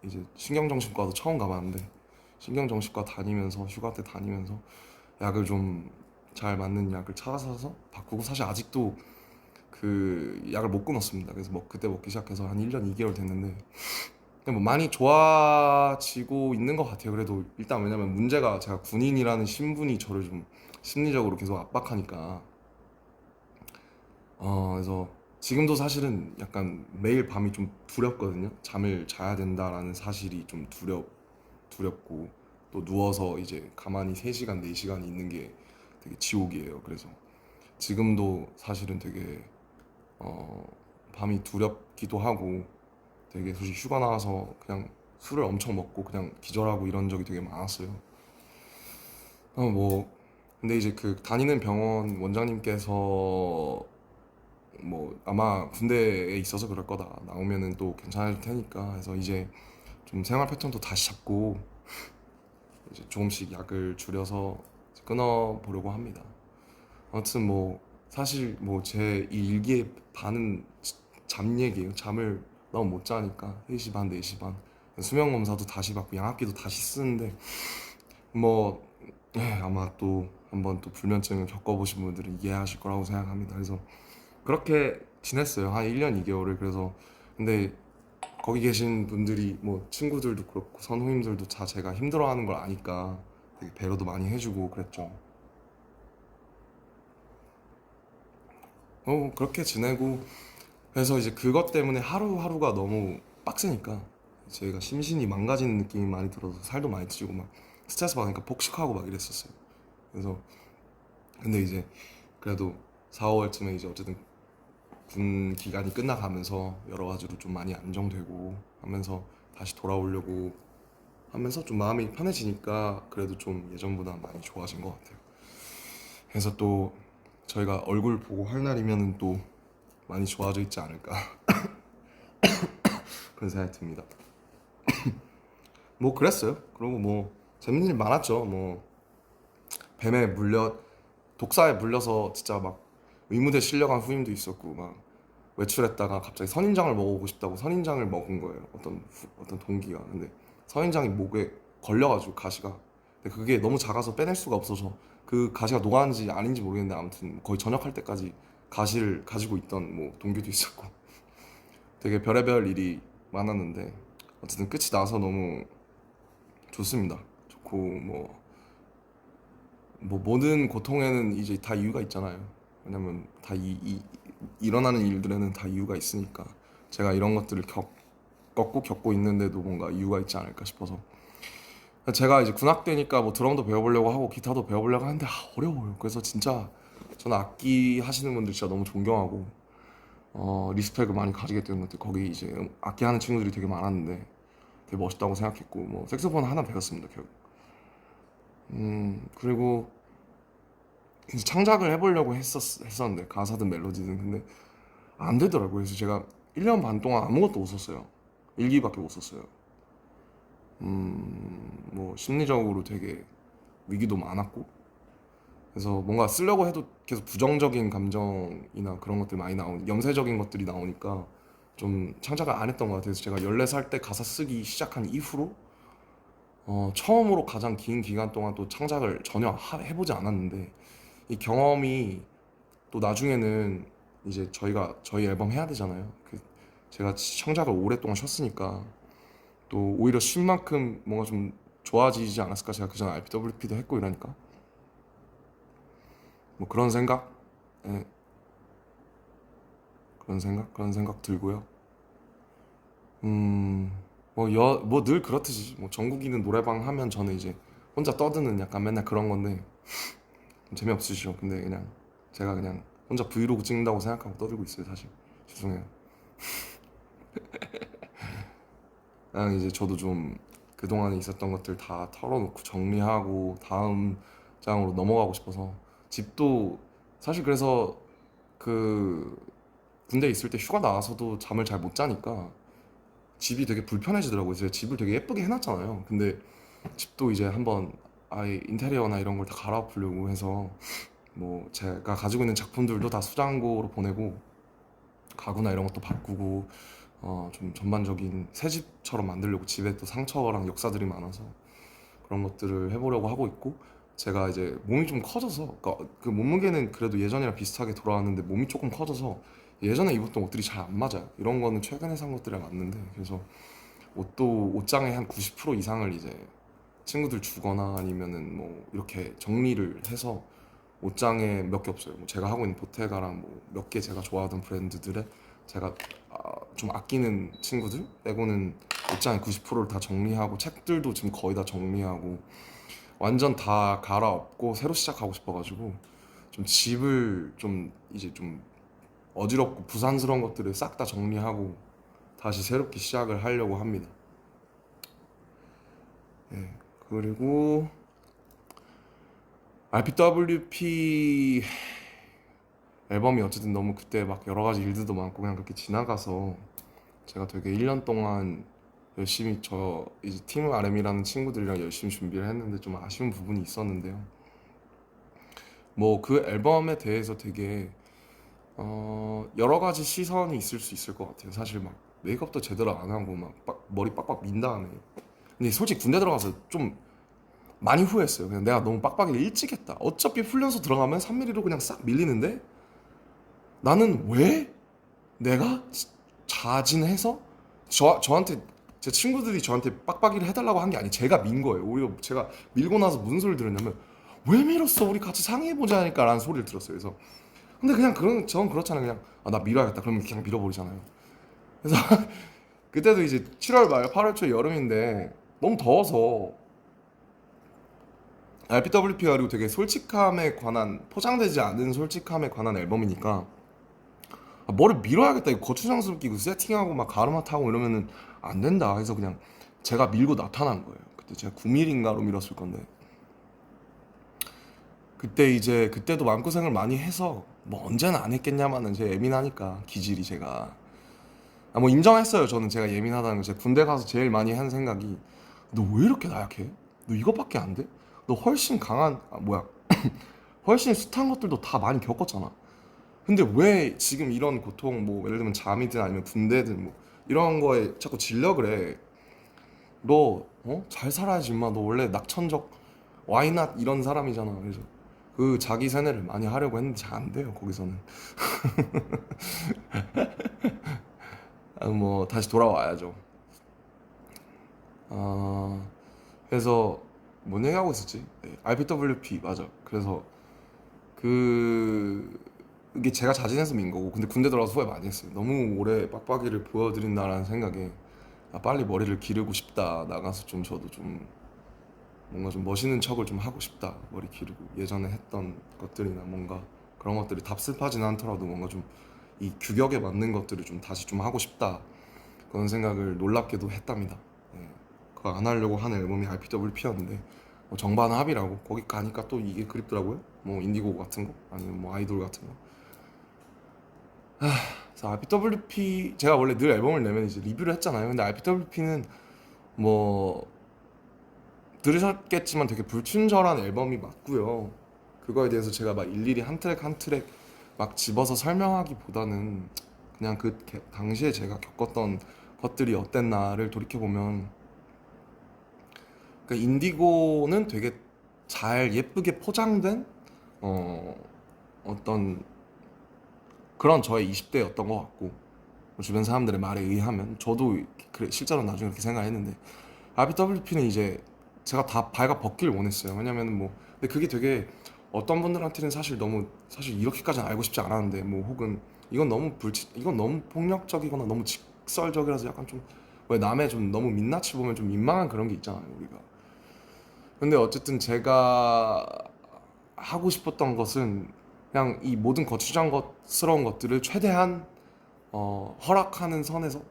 이제 신경정신과도 처음 가봤는데 신경정신과 다니면서 휴가 때 다니면서 약을 좀 잘 맞는 약을 찾아서 바꾸고, 사실 아직도 그 약을 못 끊었습니다. 그래서 뭐 그때 먹기 시작해서 한 1년 2개월 됐는데 근데 뭐 많이 좋아지고 있는 것 같아요. 그래도 일단 왜냐면 문제가 제가 군인이라는 신분이 저를 좀 심리적으로 계속 압박하니까 그래서 지금도 사실은 약간 매일 밤이 좀 두렵거든요. 잠을 자야 된다라는 사실이 좀 두렵고, 또 누워서 이제 가만히 3시간 4시간 있는 게 되게 지옥이에요. 그래서 지금도 사실은 되게 어, 밤이 두렵기도 하고, 되게 솔직히 휴가 나와서 그냥 술을 엄청 먹고 그냥 기절하고 이런 적이 되게 많았어요. 뭐 근데 이제 그 다니는 병원 원장님께서 뭐 아마 군대에 있어서 그럴 거다, 나오면은 또 괜찮을 테니까 해서 이제 좀 생활 패턴도 다시 잡고 이제 조금씩 약을 줄여서 끊어 보려고 합니다. 아무튼 뭐 사실 뭐 제 이 일기의 반은 잠 얘기예요. 잠을 너무 못 자니까 3시 반, 4시 반 수면 검사도 다시 받고 양압기도 다시 쓰는데 뭐 아마 또 한번 또 불면증을 겪어보신 분들은 이해하실 거라고 생각합니다. 그래서 그렇게 지냈어요. 한 1년 2개월을. 그래서 근데 거기 계신 분들이 뭐 친구들도 그렇고 선후임들도 다 제가 힘들어하는 걸 아니까 되게 배려도 많이 해주고 그랬죠. 그렇게 지내고, 그래서 이제 그것 때문에 하루하루가 너무 빡세니까 제가 심신이 망가지는 느낌이 많이 들어서 살도 많이 찌고 막 스트레스 받으니까 폭식하고 막 이랬었어요. 그래서 근데 이제 그래도 4, 5월쯤에 이제 어쨌든 군 기간이 끝나가면서 여러 가지로 좀 많이 안정되고 하면서 다시 돌아오려고 하면서 좀 마음이 편해지니까 그래도 좀 예전보다 많이 좋아진 것 같아요. 그래서 또 저희가 얼굴 보고 할 날이면은 또 많이 좋아져 있지 않을까 그런 생각이 듭니다. 뭐 그랬어요. 그리고 뭐 재밌는 일 많았죠. 뭐 뱀에 물려 독사에 물려서 진짜 막 의무대 실려간 후임도 있었고, 막 외출했다가 갑자기 선인장을 먹어보고 싶다고 선인장을 먹은 거예요. 어떤 동기가. 근데 선인장이 목에 걸려가지고 가시가. 근데 그게 너무 작아서 빼낼 수가 없어서 그 가시가 녹았는지 아닌지 모르겠는데 아무튼 거의 전역할 때까지 가시를 가지고 있던 뭐 동기도 있었고 되게 별의별 일이 많았는데 어쨌든 끝이 나서 너무 좋습니다. 좋고 뭐 모든 고통에는 이제 다 이유가 있잖아요. 왜냐면 다 일어나는 일들에는 다 이유가 있으니까 제가 이런 것들을 겪고 있는데도 뭔가 이유가 있지 않을까 싶어서 제가 이제 군악 되니까 뭐 드럼도 배워보려고 하고 기타도 배워보려고 하는데 어려워요. 그래서 진짜 저는 악기 하시는 분들 진짜 너무 존경하고 리스펙을 많이 가지게 되는 것 같아요. 거기 이제 악기 하는 친구들이 되게 많았는데 되게 멋있다고 생각했고 뭐 색소폰 하나 배웠습니다 결국. 그리고 이제 창작을 해보려고 했었는데 가사든 멜로디든 근데 안 되더라고요. 그래서 제가 1년 반 동안 아무것도 못 썼어요. 일기밖에 못 썼어요. 뭐 심리적으로 되게 위기도 많았고, 그래서 뭔가 쓰려고 해도 계속 부정적인 감정이나 그런 것들 많이 나오니 염세적인 것들이 나오니까 좀 창작을 안 했던 것 같아요. 그래서 제가 14살 때 가사 쓰기 시작한 이후로 처음으로 가장 긴 기간 동안 또 창작을 전혀 해보지 않았는데 이 경험이 또 나중에는 이제 저희 앨범 해야 되잖아요. 제가 창작을 오랫동안 쉬었으니까 또 오히려 쉰 만큼 뭔가 좀 좋아지지 않았을까. 제가 그전에 RPWP도 했고 이러니까 뭐 그런 생각, 예, 그런 생각 들고요. 뭐 늘 그렇듯이 뭐 전국이는 노래방 하면 저는 이제 혼자 떠드는 약간 맨날 그런 건데 좀 재미없으시죠. 근데 그냥 제가 그냥 혼자 브이로그 찍는다고 생각하고 떠들고 있어요, 사실. 죄송해요. 그냥 이제 저도 좀 그동안에 있었던 것들 다 털어놓고 정리하고 다음 장으로 넘어가고 싶어서 집도 사실 그래서 그 군대 있을 때 휴가 나와서도 잠을 잘 못 자니까 집이 되게 불편해지더라고요. 제가 집을 되게 예쁘게 해놨잖아요. 근데 집도 이제 한번 아예 인테리어나 이런 걸 다 갈아엎으려고 해서 뭐 제가 가지고 있는 작품들도 다 수장고로 보내고 가구나 이런 것도 바꾸고 좀 전반적인 새 집처럼 만들려고. 집에 또 상처랑 역사들이 많아서 그런 것들을 해보려고 하고 있고, 제가 이제 몸이 좀 커져서 그러니까 그 몸무게는 그래도 예전이랑 비슷하게 돌아왔는데 몸이 조금 커져서 예전에 입었던 옷들이 잘 안 맞아요. 이런 거는 최근에 산 것들이랑 맞는데, 그래서 옷도 옷장의 한 90% 이상을 이제 친구들 주거나 아니면은 뭐 이렇게 정리를 해서 옷장에 몇 개 없어요. 뭐 제가 하고 있는 보테가랑 뭐 몇 개 제가 좋아하던 브랜드들에 제가 좀 아끼는 친구들 빼고는 옷장의 90%를 다 정리하고, 책들도 지금 거의 다 정리하고 완전 다 갈아엎고 새로 시작하고 싶어가지고 좀 집을 좀 이제 좀 어지럽고 부산스러운 것들을 싹 다 정리하고 다시 새롭게 시작을 하려고 합니다. 예. 그리고 RPWP 앨범이 어쨌든 너무 그때 막 여러 가지 일들도 많고 그냥 그렇게 지나가서 제가 되게 1년 동안 열심히 저 이제 팀 RM이라는 친구들이랑 열심히 준비를 했는데 좀 아쉬운 부분이 있었는데요. 뭐 그 앨범에 대해서 되게 여러 가지 시선이 있을 수 있을 것 같아요. 사실 막 메이크업도 제대로 안 하고 막 머리 빡빡 민 다음에. 근데 솔직히 군대 들어가서 좀 많이 후회했어요. 그냥 내가 너무 빡빡이를 일찍 했다. 어차피 훈련소 들어가면 3mm로 그냥 싹 밀리는데 나는 왜 내가 자진해서 저한테 제 친구들이 저한테 빡빡이를 해달라고 한 게 아니, 제가 민 거예요. 오히려 제가 밀고 나서 무슨 소리를 들었냐면 왜 밀었어? 우리 같이 상의해보자 하니까 라는 소리를 들었어요. 그래서 근데 그냥 그런 전 그렇잖아요. 그냥 나 밀어야겠다. 그러면 그냥 밀어버리잖아요. 그래서 그때도 이제 7월 말 8월 초 여름인데 너무 더워서 RPWP가 그리고 되게 솔직함에 관한, 포장되지 않은 솔직함에 관한 앨범이니까 뭐를 밀어야겠다. 이거 고추장스럽게 끼고 세팅하고 막 가르마 타고 이러면은 안 된다. 해서 그냥 제가 밀고 나타난 거예요. 그때 제가 9mm인가로 밀었을 건데 그때 이제 그때도 마음고생을 많이 해서 뭐 언제는 안 했겠냐마는 제가 예민하니까 기질이 제가 뭐 인정했어요. 저는 제가 예민하다는 거. 제가 군대 가서 제일 많이 한 생각이 너 왜 이렇게 나약해? 너 이것밖에 안 돼? 너 훨씬 강한 뭐야 훨씬 숱한 것들도 다 많이 겪었잖아. 근데 왜 지금 이런 고통, 뭐 예를 들면 잠이든 아니면 군대든 뭐 이런 거에 자꾸 질려 그래? 너 잘 살아야지 임마. 너 원래 낙천적 와이낫 이런 사람이잖아. 그래서 그 자기 세뇌를 많이 하려고 했는데 잘 안 돼요 거기서는. 뭐 다시 돌아와야죠. 아, 그래서 뭔 얘기하고 있었지? 네, RPWP 맞아. 그래서 그 이게 제가 자진해서 민 거고, 근데 군대 들어가서 후회 많이 했어요. 너무 오래 빡빡이를 보여드린다라는 생각에 빨리 머리를 기르고 싶다. 나가서 좀 저도 좀 뭔가 좀 멋있는 척을 좀 하고 싶다. 머리 기르고 예전에 했던 것들이나 뭔가 그런 것들이 답습하진 않더라도 뭔가 좀 이 규격에 맞는 것들을 좀 다시 좀 하고 싶다. 그런 생각을 놀랍게도 했답니다. 예, 그거 안 하려고 한 앨범이 RPWP였는데 정반합이라고 거기 가니까 또 이게 그립더라고요. 뭐 인디고 같은 거 아니면 뭐 아이돌 같은 거. 그래서 RPWP 제가 원래 늘 앨범을 내면 이제 리뷰를 했잖아요. 근데 RPWP는 뭐 들으셨겠지만 되게 불친절한 앨범이 맞고요. 그거에 대해서 제가 막 일일이 한 트랙 한 트랙 막 집어서 설명하기보다는 그냥 그 당시에 제가 겪었던 것들이 어땠나를 돌이켜 보면, 그러니까 인디고는 되게 잘 예쁘게 포장된 어, 어떤 그런 저의 20대였던 것 같고, 주변 사람들의 말에 의하면 저도 그래, 실제로 나중에 그렇게 생각했는데 RBWP는 이제 제가 다 발가 벗길 원했어요. 왜냐면 뭐 근데 그게 되게 어떤 분들한테는 사실 너무 사실 이렇게까지는 알고 싶지 않았는데 뭐 혹은 이건 너무 폭력적이거나 너무 직설적이라서 약간 좀 왜 남의 좀 너무 민낯을 보면 좀 민망한 그런 게 있잖아요 우리가. 근데 어쨌든 제가 하고 싶었던 것은 그냥 이 모든 거추장스러운 것들을 최대한 허락하는 선에서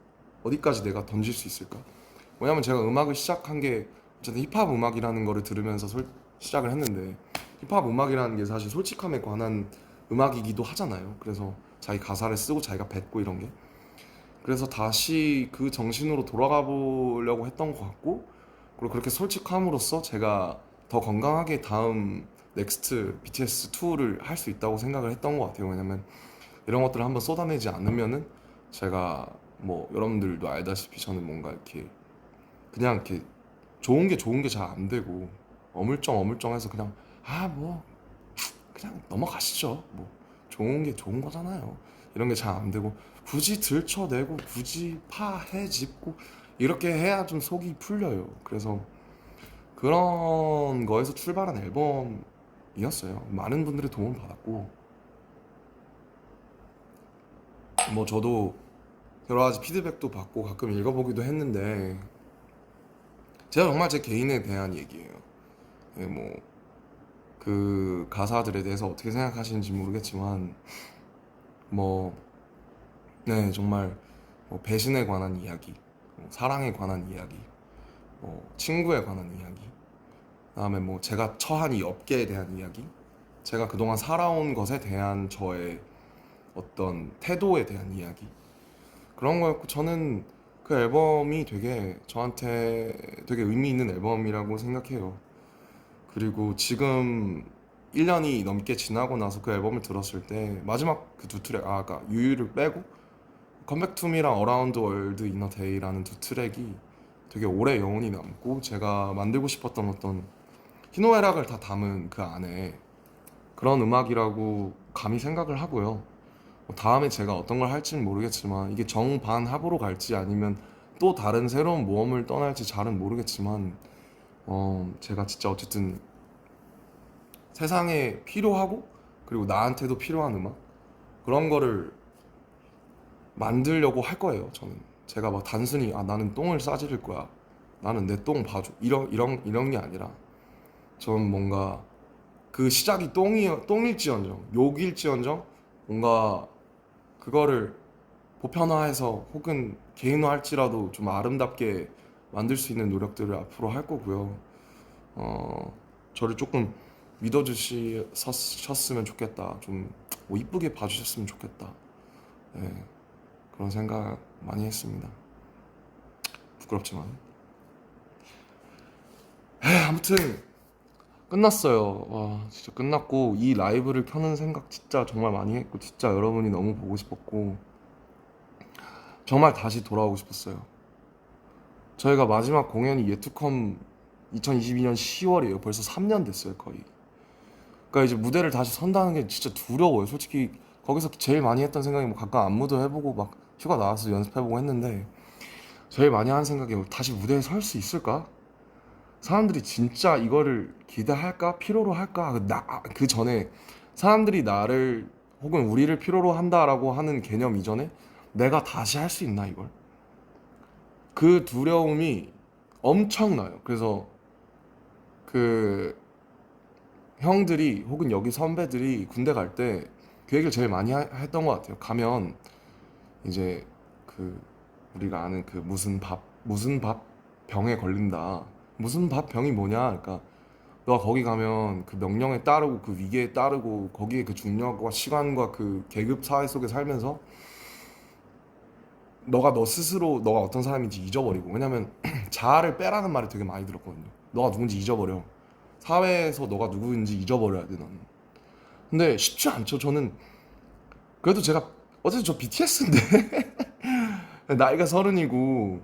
어디까지 내가 던질 수 있을까? 왜냐면 제가 음악을 시작한 게 어쨌든 힙합 음악이라는 거를 들으면서 시작을 했는데 힙합 음악이라는 게 사실 솔직함에 관한 음악이기도 하잖아요. 그래서 자기 가사를 쓰고 자기가 뱉고 이런 게 그래서 다시 그 정신으로 돌아가 보려고 했던 것 같고 그리고 그렇게 솔직함으로써 제가 더 건강하게 다음 넥스트 BTS 2를 할 수 있다고 생각을 했던 것 같아요. 왜냐면 이런 것들을 한번 쏟아내지 않으면은 제가 뭐 여러분들도 알다시피 저는 뭔가 이렇게 그냥 이렇게 좋은 게 잘 안 되고 어물쩡어물쩡해서 그냥 뭐 그냥 넘어가시죠. 뭐 좋은 게 좋은 거잖아요. 이런 게 잘 안 되고 굳이 들춰내고 굳이 파헤집고 이렇게 해야 좀 속이 풀려요. 그래서 그런 거에서 출발한 앨범이었어요. 많은 분들의 도움을 받았고 뭐 저도 여러 가지 피드백도 받고 가끔 읽어보기도 했는데 제가 정말 제 개인에 대한 얘기예요. 예, 그 가사들에 대해서 어떻게 생각하시는지 모르겠지만 뭐 네, 정말 뭐 배신에 관한 이야기, 뭐 사랑에 관한 이야기, 뭐 친구에 관한 이야기, 그다음에 뭐 제가 처한 이 업계에 대한 이야기, 제가 그동안 살아온 것에 대한 저의 어떤 태도에 대한 이야기 그런 거였고 저는 그 앨범이 되게 저한테 되게 의미 있는 앨범이라고 생각해요. 그리고 지금 1년이 넘게 지나고 나서 그 앨범을 들었을 때 마지막 그 두 트랙 아까 유유를 빼고 컴백 투미랑 어라운드 월드 이너 데이라는 두 트랙이 되게 오래 여운이 남고 제가 만들고 싶었던 어떤 희노애락을 다 담은 그 안에 그런 음악이라고 감히 생각을 하고요. 다음에 제가 어떤 걸 할지는 모르겠지만 이게 정반합으로 갈지 아니면 또 다른 새로운 모험을 떠날지 잘은 모르겠지만 제가 진짜 어쨌든 세상에 필요하고 그리고 나한테도 필요한 음악 그런 거를 만들려고 할 거예요. 저는 제가 막 단순히 나는 똥을 싸지를 거야. 나는 내 똥 봐줘. 이런 게 아니라 저는 뭔가 그 시작이 똥일지언정 욕일지언정 뭔가 그거를 보편화해서 혹은 개인화할지라도 좀 아름답게 만들 수 있는 노력들을 앞으로 할 거고요. 저를 조금 믿어주셨으면 좋겠다. 좀뭐 이쁘게 봐주셨으면 좋겠다. 네, 그런 생각 많이 했습니다. 부끄럽지만. 아무튼 끝났어요. 와, 진짜 끝났고 이 라이브를 켜는 생각 진짜 정말 많이 했고 진짜 여러분이 너무 보고 싶었고 정말 다시 돌아오고 싶었어요. 저희가 마지막 공연이 예투컴 2022년 10월이에요. 벌써 3년 됐어요, 거의. 그러니까 이제 무대를 다시 선다는 게 진짜 두려워요. 솔직히 거기서 제일 많이 했던 생각이 뭐 가끔 안무도 해보고 막 휴가 나와서 연습해보고 했는데 제일 많이 하는 생각이 다시 무대에 설 수 있을까? 사람들이 진짜 이거를 기대할까? 필요로 할까? 그 전에 사람들이 나를 혹은 우리를 필요로 한다라고 하는 개념 이전에 내가 다시 할 수 있나 이걸? 그 두려움이 엄청나요. 그래서 그 형들이 혹은 여기 선배들이 군대 갈 때 그 얘기를 제일 많이 했던 것 같아요. 가면 이제 그 우리가 아는 그 무슨 밥 병에 걸린다. 무슨 밥 병이 뭐냐? 그러니까 너가 거기 가면 그 명령에 따르고 그 위계에 따르고 거기에 그 중력과 시간과 그 계급 사회 속에 살면서 너가 너 스스로 너가 어떤 사람인지 잊어버리고 왜냐면 자아를 빼라는 말을 되게 많이 들었거든요. 너가 누군지 잊어버려. 사회에서 너가 누구인지 잊어버려야 돼 너는. 근데 쉽지 않죠. 저는 그래도 제가 어쨌든 저 BTS인데 나이가 30이고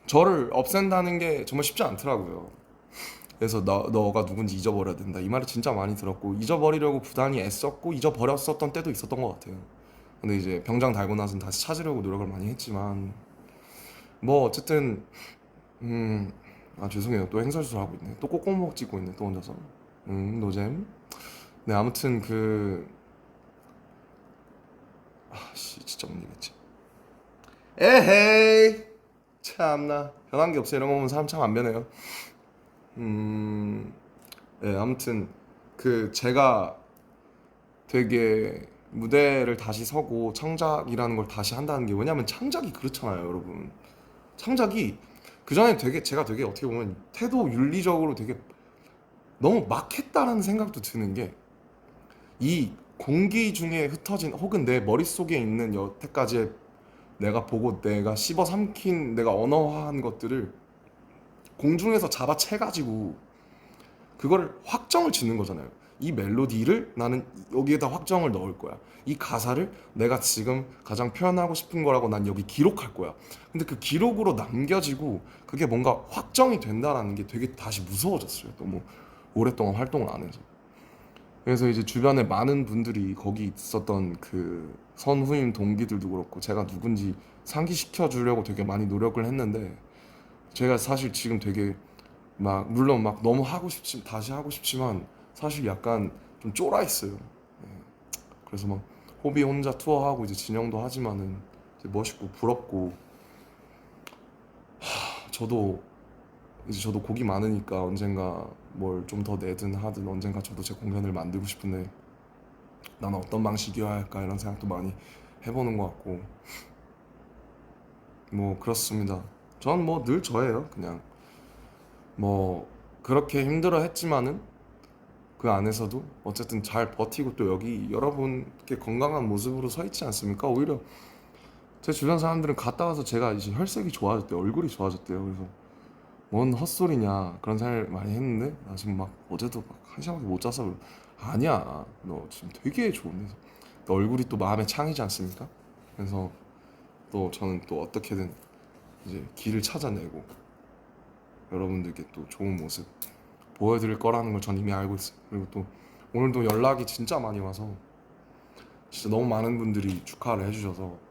저를 없앤다는 게 정말 쉽지 않더라고요. 그래서 너가 누군지 잊어버려야 된다. 이 말을 진짜 많이 들었고 잊어버리려고 부단히 애썼고 잊어버렸었던 때도 있었던 것 같아요. 근데 이제 병장 달고 나서는 다시 찾으려고 노력을 많이 했지만 뭐 어쨌든 죄송해요. 또 행설술 하고 있네. 또 꼬꼬목 찍고 있네. 또 혼자서. 노잼. 네, 아무튼 진짜 못 이겠지. 에헤이. 참나. 변한 게 없어. 이런 거 보면 사람 참 안 변해요. 음, 네, 아무튼 제가 되게 무대를 다시 서고 창작이라는 걸 다시 한다는 게, 왜냐면 창작이 그렇잖아요, 여러분. 창작이 그전에 제가 되게 어떻게 보면 태도 윤리적으로 되게 너무 막 했다라는 생각도 드는 게, 이 공기 중에 흩어진 혹은 내 머릿속에 있는 여태까지 내가 보고 내가 씹어 삼킨 내가 언어화한 것들을 공중에서 잡아채가지고 그거를 확정을 짓는 거잖아요. 이 멜로디를 나는 여기에다 확정을 넣을 거야. 이 가사를 내가 지금 가장 표현하고 싶은 거라고 난 여기 기록할 거야. 근데 그 기록으로 남겨지고 그게 뭔가 확정이 된다라는 게 되게 다시 무서워졌어요. 너무 오랫동안 활동을 안 해서. 그래서 이제 주변에 많은 분들이 거기 있었던 그 선후임 동기들도 그렇고 제가 누군지 상기시켜 주려고 되게 많이 노력을 했는데, 제가 사실 지금 되게 막 물론 막 너무 다시 하고 싶지만 사실 약간 좀 쫄아 있어요. 예. 그래서 막 호비 혼자 투어하고 이제 진영도 하지만은 이제 멋있고 부럽고, 저도 곡이 많으니까 언젠가 뭘 좀 더 내든 하든 언젠가 저도 제 공연을 만들고 싶은데 나는 어떤 방식이어야 할까 이런 생각도 많이 해보는 것 같고, 뭐 그렇습니다. 전 뭐 늘 저예요. 그냥 뭐 그렇게 힘들어 했지만은 그 안에서도 어쨌든 잘 버티고 또 여기 여러분께 건강한 모습으로 서 있지 않습니까? 오히려 제 주변 사람들은 갔다 와서 제가 이제 혈색이 좋아졌대요. 얼굴이 좋아졌대요. 그래서 뭔 헛소리냐 그런 생각을 많이 했는데, 나 지금 막 어제도 막 한 시간밖에 못 자서 아니야. 너 지금 되게 좋은데 너 얼굴이 또 마음에 창이지 않습니까? 그래서 또 저는 또 어떻게든 이제 길을 찾아내고 여러분들께 또 좋은 모습 보여드릴 거라는 걸 전 이미 알고 있어요. 그리고 또 오늘도 연락이 진짜 많이 와서 진짜 너무 많은 분들이 축하를 해주셔서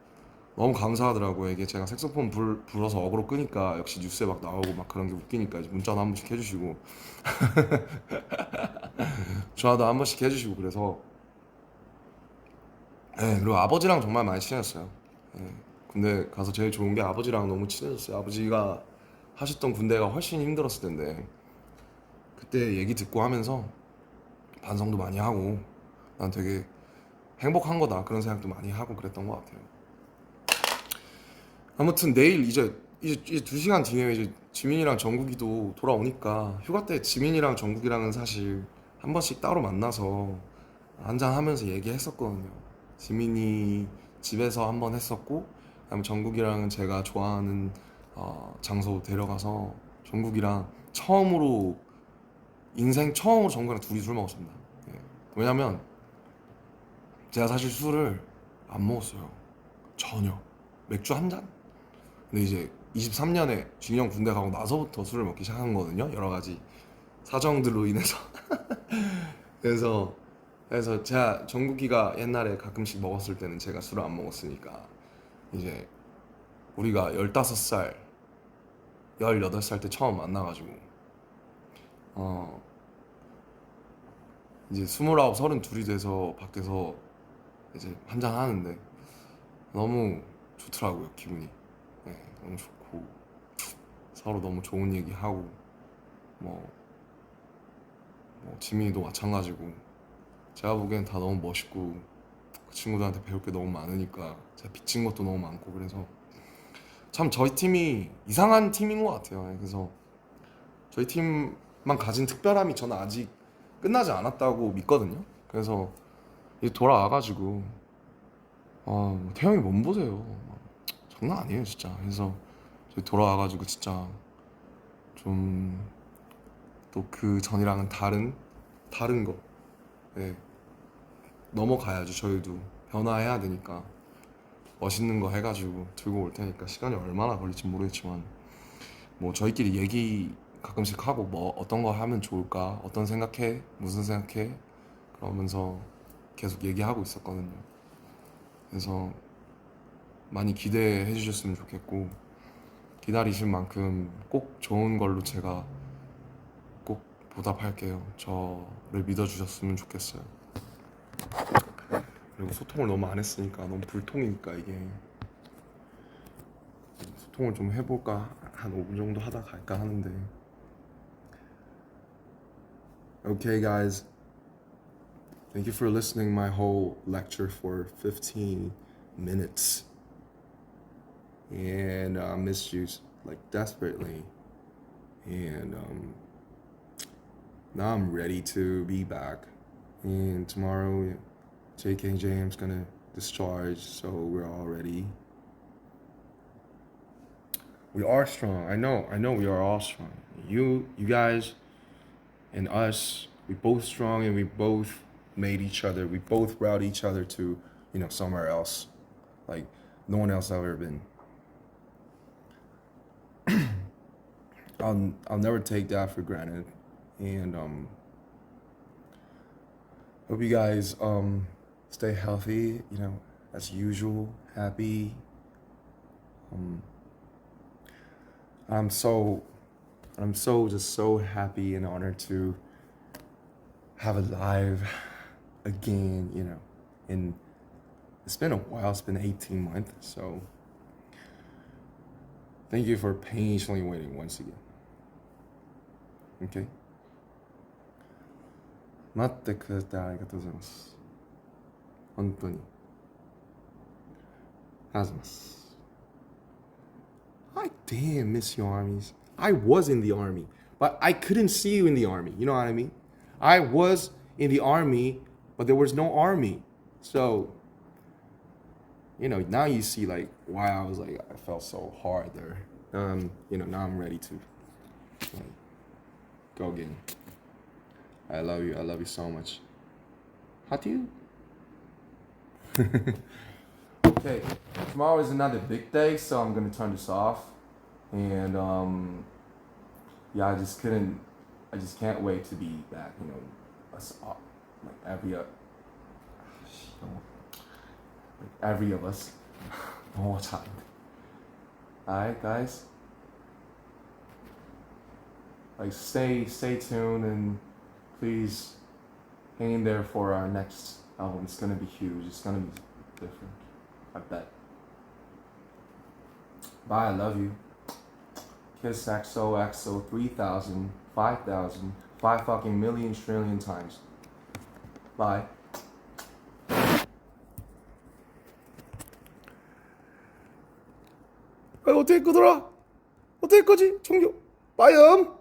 너무 감사하더라고요. 이게 제가 색소폰 불어서 어그로 끄니까 역시 뉴스에 막 나오고 막 그런 게 웃기니까 이제 문자도 한 번씩 해주시고 전화도 한 번씩 해주시고 그래서, 네, 그리고 아버지랑 정말 많이 친해졌어요. 네, 군대 가서 제일 좋은 게 아버지랑 너무 친해졌어요. 아버지가 하셨던 군대가 훨씬 힘들었을 텐데 그때 얘기 듣고 하면서 반성도 많이 하고 난 되게 행복한 거다 그런 생각도 많이 하고 그랬던 것 같아요. 아무튼 내일 이제 2시간 뒤에 이제 지민이랑 정국이도 돌아오니까, 휴가 때 지민이랑 정국이랑은 사실 한 번씩 따로 만나서 한잔 하면서 얘기했었거든요. 지민이 집에서 한 번 했었고, 그다음에 정국이랑은 제가 좋아하는 장소 데려가서 정국이랑 인생 처음으로 정국이랑 둘이 술 먹었습니다. 예. 왜냐면 제가 사실 술을 안 먹었어요. 전혀. 맥주 한 잔? 근데 이제 23년에 진영 군대 가고 나서부터 술을 먹기 시작한 거거든요. 여러 가지 사정들로 인해서. 그래서 제가 정국이가 옛날에 가끔씩 먹었을 때는 제가 술을 안 먹었으니까 이제 우리가 15살, 18살 때 처음 만나가지고 어 이제 29, 32이 돼서 밖에서 이제 한잔 하는데 너무 좋더라고요, 기분이. 네, 너무 좋고 서로 너무 좋은 얘기하고 뭐, 지민이도 마찬가지고 제가 보기엔 다 너무 멋있고 그 친구들한테 배울 게 너무 많으니까 제가 빚진 것도 너무 많고, 그래서 참 저희 팀이 이상한 팀인 것 같아요. 네, 그래서 저희 팀만 가진 특별함이 저는 아직 끝나지 않았다고 믿거든요. 그래서 이제 돌아와가지고 태형이 몸 보세요. 장난 아니에요 진짜. 그래서 저희 돌아와가지고 진짜 좀 또 그 전이랑은 다른 거, 네, 넘어가야죠. 저희도 변화해야 되니까 멋있는 거 해가지고 들고 올 테니까 시간이 얼마나 걸릴지 모르겠지만 뭐 저희끼리 얘기 가끔씩 하고 뭐 어떤 거 하면 좋을까, 어떤 생각해, 무슨 생각해, 그러면서 계속 얘기하고 있었거든요. 그래서 많이 기대해 주셨으면 좋겠고, 기다리신 만큼 꼭 좋은 걸로 제가 꼭 보답할게요. 저를 믿어주셨으면 좋겠어요. 그리고 소통을 너무 안 했으니까 너무 불통이니까 이게 소통을 좀 해볼까, 한 5분 정도 하다 갈까 하는데. Okay guys, thank you for listening my whole lecture for 15 minutes. And I missed you like desperately. And now I'm ready to be back. And tomorrow, JKJM's gonna discharge, so we're all ready. We are strong. I know we are all strong. You guys and us, we both strong, and we both made each other. We both brought each other to, somewhere else. Like no one else have ever been. I'll never take that for granted. And hope you guys stay healthy, as usual, happy. I'm so just so happy and honored to have a live again, and it's been a while. It's been 18 months, so thank you for patiently waiting once again. Okay? 待ってくれてありがとうございます。本当に。ありがとうございます。I damn miss your armies. I was in the army, but I couldn't see you in the army. You know what I mean? I was in the army, but there was no army. So, now you see like why I was like I felt so hard there. Now I'm ready to go again. I love you. I love you so much. How do you? Okay, tomorrow is another big day, so I'm gonna turn this off. And I just can't wait to be back. Us all, like every of us. One more time. Alright, guys. Like stay tuned, and please hang in there for our next album. It's gonna be huge. It's gonna be different. I bet. Bye. I love you. Kiss XOXO 3,000, 5,000, 5 fucking million trillion times. Bye. 어떻게 끄더라? 어떻게 끄지? 종료. 빠이음.